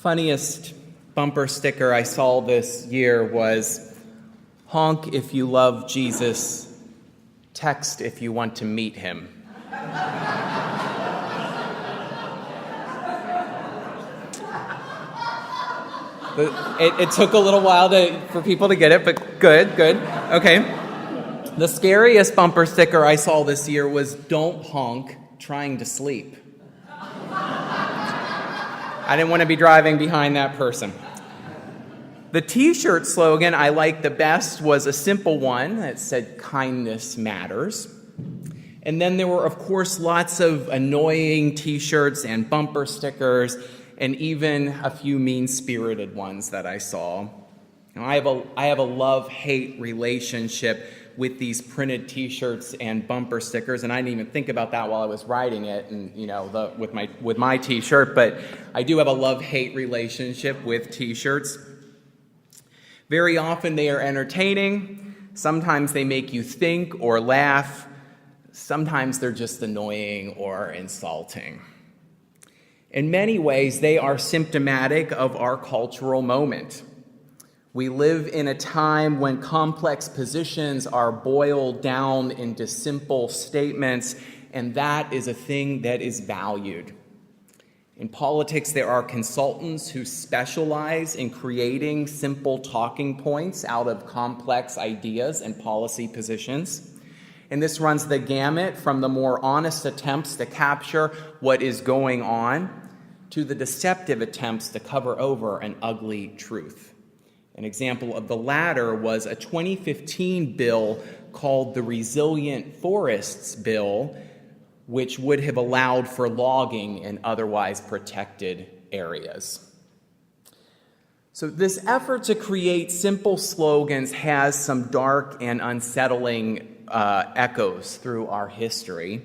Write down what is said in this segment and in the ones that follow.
Funniest bumper sticker I saw this year was, "Honk if you love Jesus, text if you want to meet him." It took a little while for people to get it, but good. Okay. The scariest bumper sticker I saw this year was, "Don't honk, trying to sleep." I didn't want to be driving behind that person. The t-shirt slogan I liked the best was a simple one that said, "Kindness matters." And then there were, of course, lots of annoying t-shirts and bumper stickers, and even a few mean-spirited ones that I saw. Now, I have a love-hate relationship with these printed t-shirts and bumper stickers, and I didn't even think about that while I was writing it, and with my t-shirt. But I do have a love-hate relationship with t-shirts. Very often they are entertaining. Sometimes they make you think or laugh. Sometimes they're just annoying or insulting. In many ways, they are symptomatic of our cultural moment. We live in a time when complex positions are boiled down into simple statements, and that is a thing that is valued. In politics, there are consultants who specialize in creating simple talking points out of complex ideas and policy positions. And this runs the gamut from the more honest attempts to capture what is going on to the deceptive attempts to cover over an ugly truth. An example of the latter was a 2015 bill called the Resilient Forests Bill, which would have allowed for logging in otherwise protected areas. So this effort to create simple slogans has some dark and unsettling echoes through our history.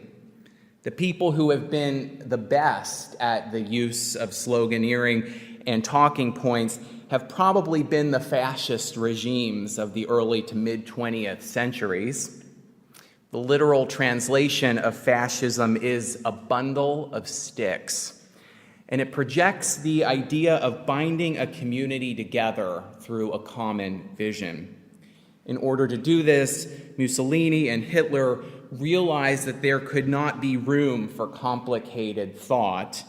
The people who have been the best at the use of sloganeering and talking points have probably been the fascist regimes of the early to mid-20th centuries. The literal translation of fascism is a bundle of sticks, and it projects the idea of binding a community together through a common vision. In order to do this, Mussolini and Hitler realized that there could not be room for complicated thought.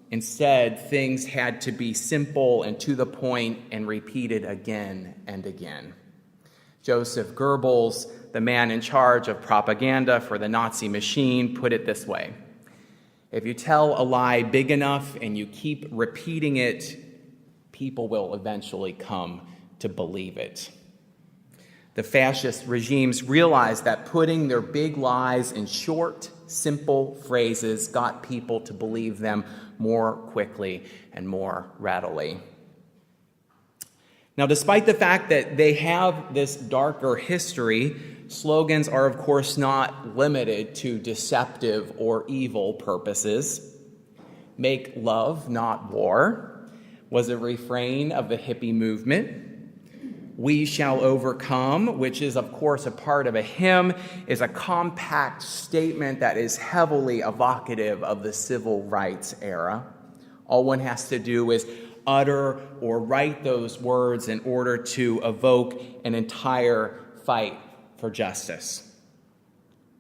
Instead, things had to be simple and to the point and repeated again and again. Joseph Goebbels, the man in charge of propaganda for the Nazi machine, put it this way: if you tell a lie big enough and you keep repeating it, people will eventually come to believe it. The fascist regimes realized that putting their big lies in short, simple phrases got people to believe them more quickly and more readily. Now, despite the fact that they have this darker history, slogans are, of course, not limited to deceptive or evil purposes. "Make love, not war," was a refrain of the hippie movement. "We shall overcome," which is, of course, a part of a hymn, is a compact statement that is heavily evocative of the civil rights era. All one has to do is utter or write those words in order to evoke an entire fight for justice.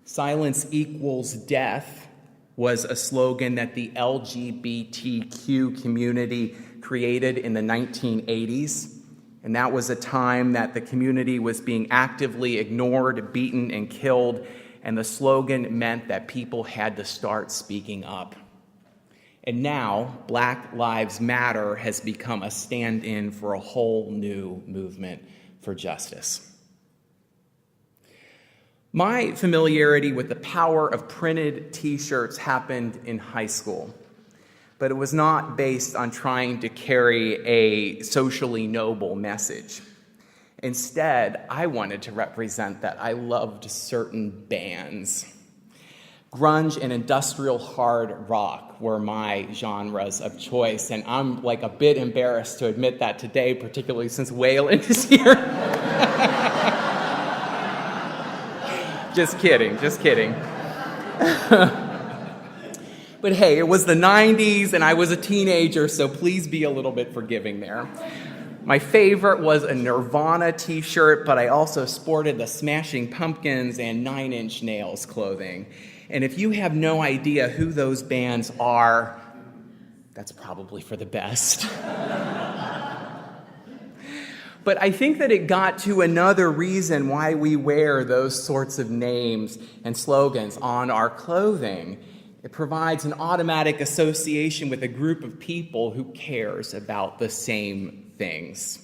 "Silence equals death" was a slogan that the LGBTQ community created in the 1980s. And that was a time that the community was being actively ignored, beaten, and killed, and the slogan meant that people had to start speaking up. And now, Black Lives Matter has become a stand-in for a whole new movement for justice. My familiarity with the power of printed t-shirts happened in high school, but it was not based on trying to carry a socially noble message. Instead, I wanted to represent that I loved certain bands. Grunge and industrial hard rock were my genres of choice, and I'm a bit embarrassed to admit that today, particularly since Waylon is here. Just kidding. But hey, it was the 90s and I was a teenager, so please be a little bit forgiving there. My favorite was a Nirvana t-shirt, but I also sported the Smashing Pumpkins and Nine Inch Nails clothing. And if you have no idea who those bands are, that's probably for the best. But I think that it got to another reason why we wear those sorts of names and slogans on our clothing. It provides an automatic association with a group of people who cares about the same things.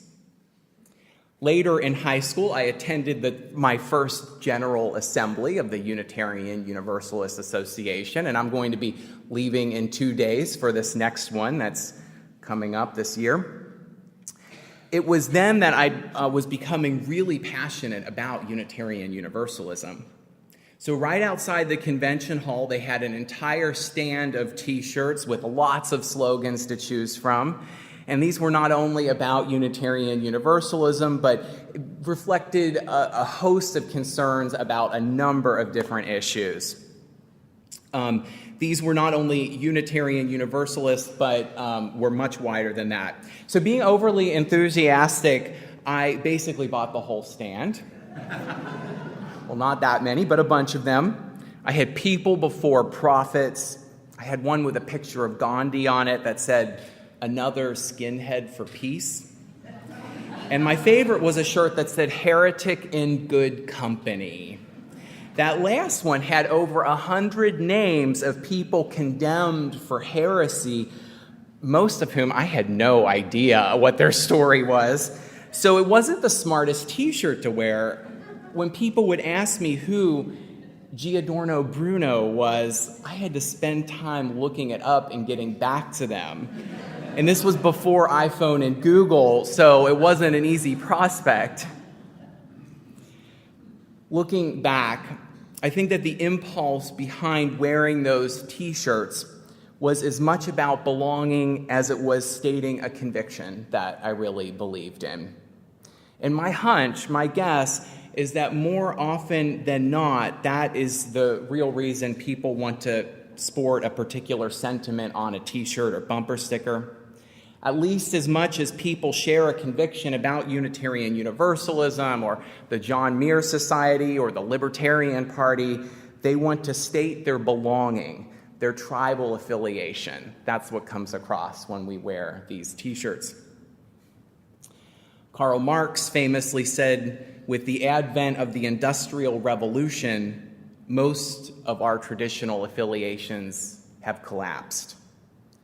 Later in high school, I attended my first General Assembly of the Unitarian Universalist Association, and I'm going to be leaving in 2 days for this next one that's coming up this year. It was then that I was becoming really passionate about Unitarian Universalism. So right outside the convention hall, they had an entire stand of t-shirts with lots of slogans to choose from. And these were not only about Unitarian Universalism, but reflected a host of concerns about a number of different issues. These were not only Unitarian Universalists, but were much wider than that. So being overly enthusiastic, I basically bought the whole stand. Well, not that many, but a bunch of them. I had people before prophets. I had one with a picture of Gandhi on it that said, "Another skinhead for peace." And my favorite was a shirt that said, "Heretic in good company." That last one had over 100 names of people condemned for heresy, most of whom I had no idea what their story was. So it wasn't the smartest t-shirt to wear. When people would ask me who Giordano Bruno was, I had to spend time looking it up and getting back to them. And this was before iPhone and Google, so it wasn't an easy prospect. Looking back, I think that the impulse behind wearing those t-shirts was as much about belonging as it was stating a conviction that I really believed in. And my hunch, my guess, is that more often than not, that is the real reason people want to sport a particular sentiment on a t-shirt or bumper sticker. At least as much as people share a conviction about Unitarian Universalism or the John Muir Society or the Libertarian Party, they want to state their belonging, their tribal affiliation. That's what comes across when we wear these t-shirts. Karl Marx famously said, with the advent of the Industrial Revolution, most of our traditional affiliations have collapsed.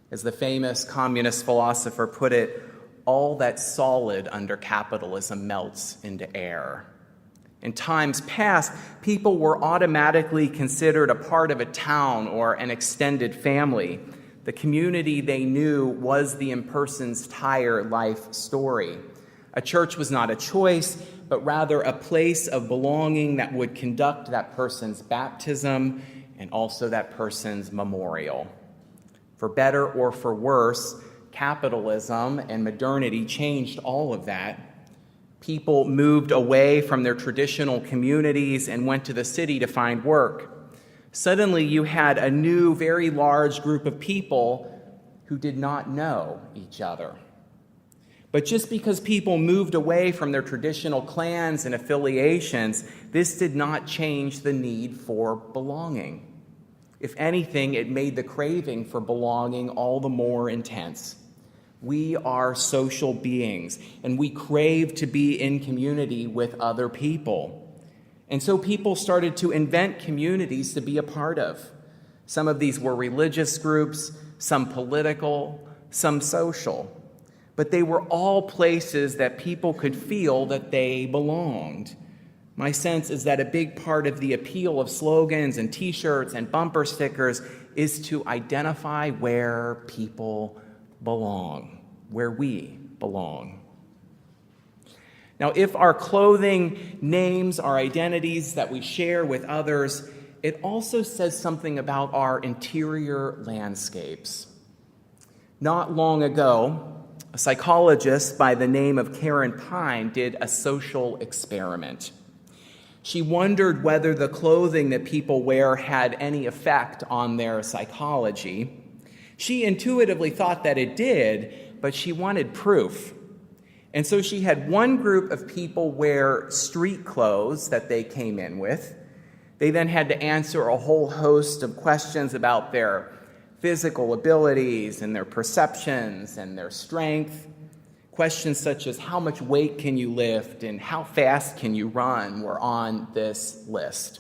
As the famous communist philosopher put it, all that's solid under capitalism melts into air. In times past, people were automatically considered a part of a town or an extended family. The community they knew was the person's entire life story. A church was not a choice, but rather a place of belonging that would conduct that person's baptism and also that person's memorial. For better or for worse, capitalism and modernity changed all of that. People moved away from their traditional communities and went to the city to find work. Suddenly, you had a new, very large group of people who did not know each other. But just because people moved away from their traditional clans and affiliations, this did not change the need for belonging. If anything, it made the craving for belonging all the more intense. We are social beings, and we crave to be in community with other people. And so people started to invent communities to be a part of. Some of these were religious groups, some political, some social. But they were all places that people could feel that they belonged. My sense is that a big part of the appeal of slogans and t-shirts and bumper stickers is to identify where people belong, where we belong. Now, if our clothing names our identities that we share with others, it also says something about our interior landscapes. Not long ago, a psychologist by the name of Karen Pine did a social experiment. She wondered whether the clothing that people wear had any effect on their psychology. She intuitively thought that it did, but she wanted proof. And so she had one group of people wear street clothes that they came in with. They then had to answer a whole host of questions about their physical abilities and their perceptions and their strength. Questions such as how much weight can you lift and how fast can you run were on this list.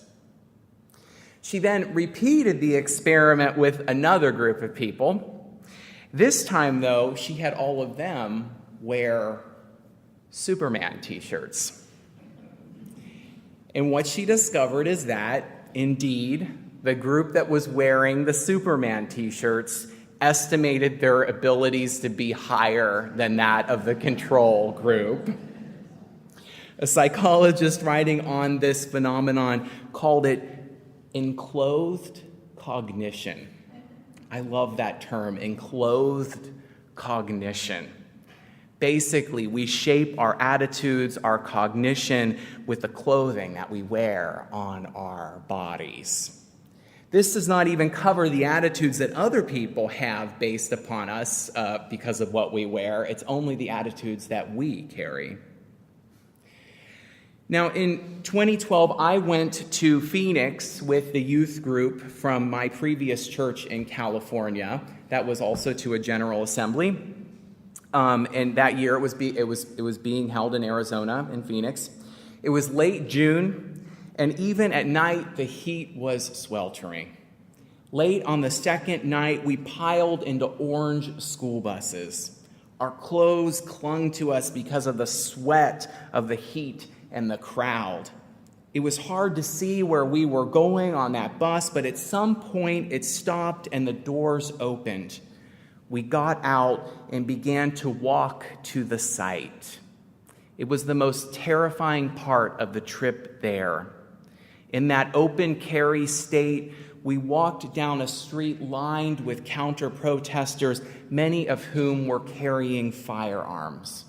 She then repeated the experiment with another group of people. This time, though, she had all of them wear Superman t-shirts. And what she discovered is that, indeed, the group that was wearing the Superman t-shirts estimated their abilities to be higher than that of the control group. A psychologist writing on this phenomenon called it enclothed cognition. I love that term, enclothed cognition. Basically, we shape our attitudes, our cognition with the clothing that we wear on our bodies. This does not even cover the attitudes that other people have based upon us because of what we wear. It's only the attitudes that we carry. Now, in 2012, I went to Phoenix with the youth group from my previous church in California. That was also to a general assembly. And that year it was being held in Arizona, in Phoenix. It was late June. And even at night, the heat was sweltering. Late on the second night, we piled into orange school buses. Our clothes clung to us because of the sweat of the heat and the crowd. It was hard to see where we were going on that bus, but at some point it stopped and the doors opened. We got out and began to walk to the site. It was the most terrifying part of the trip there. In that open carry state, we walked down a street lined with counter-protesters, many of whom were carrying firearms.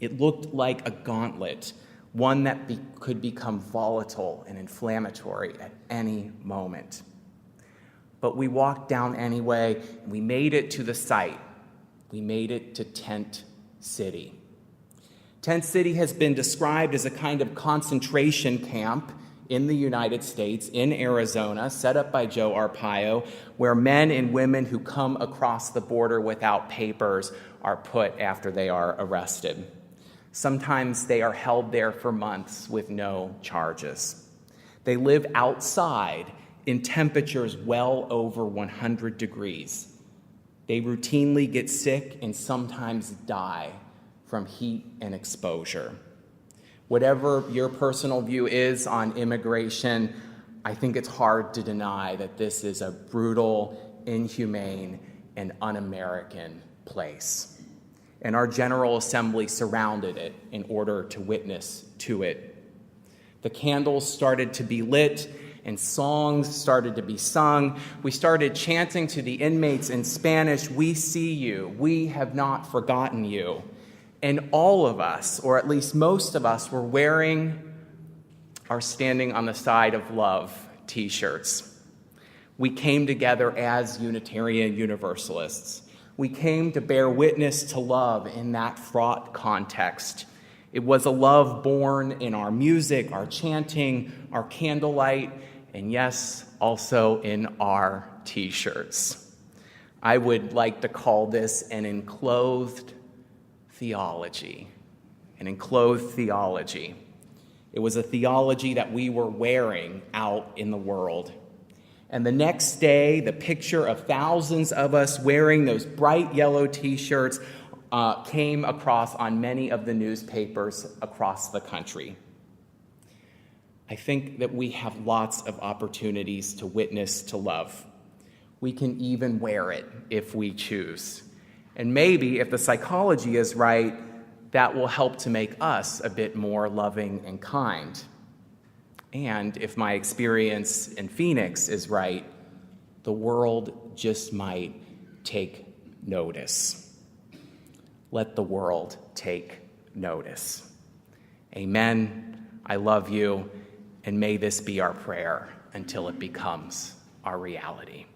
It looked like a gauntlet, one that could become volatile and inflammatory at any moment. But we walked down anyway, and we made it to the site. We made it to Tent City. Tent City has been described as a kind of concentration camp in the United States, in Arizona, set up by Joe Arpaio, where men and women who come across the border without papers are put after they are arrested. Sometimes they are held there for months with no charges. They live outside in temperatures well over 100 degrees. They routinely get sick and sometimes die from heat and exposure. Whatever your personal view is on immigration, I think it's hard to deny that this is a brutal, inhumane, and un-American place. And our General Assembly surrounded it in order to witness to it. The candles started to be lit and songs started to be sung. We started chanting to the inmates in Spanish, "We see you, we have not forgotten you." And all of us, or at least most of us, were wearing our Standing on the Side of Love t-shirts. We came together as Unitarian Universalists. We came to bear witness to love in that fraught context. It was a love born in our music, our chanting, our candlelight, and yes, also in our t-shirts. I would like to call this an enclothed theology. An enclothed theology. It was a theology that we were wearing out in the world. And the next day, the picture of thousands of us wearing those bright yellow t-shirts came across on many of the newspapers across the country. I think that we have lots of opportunities to witness to love. We can even wear it if we choose. And maybe, if the psychology is right, that will help to make us a bit more loving and kind. And if my experience in Phoenix is right, the world just might take notice. Let the world take notice. Amen. I love you. And may this be our prayer until it becomes our reality.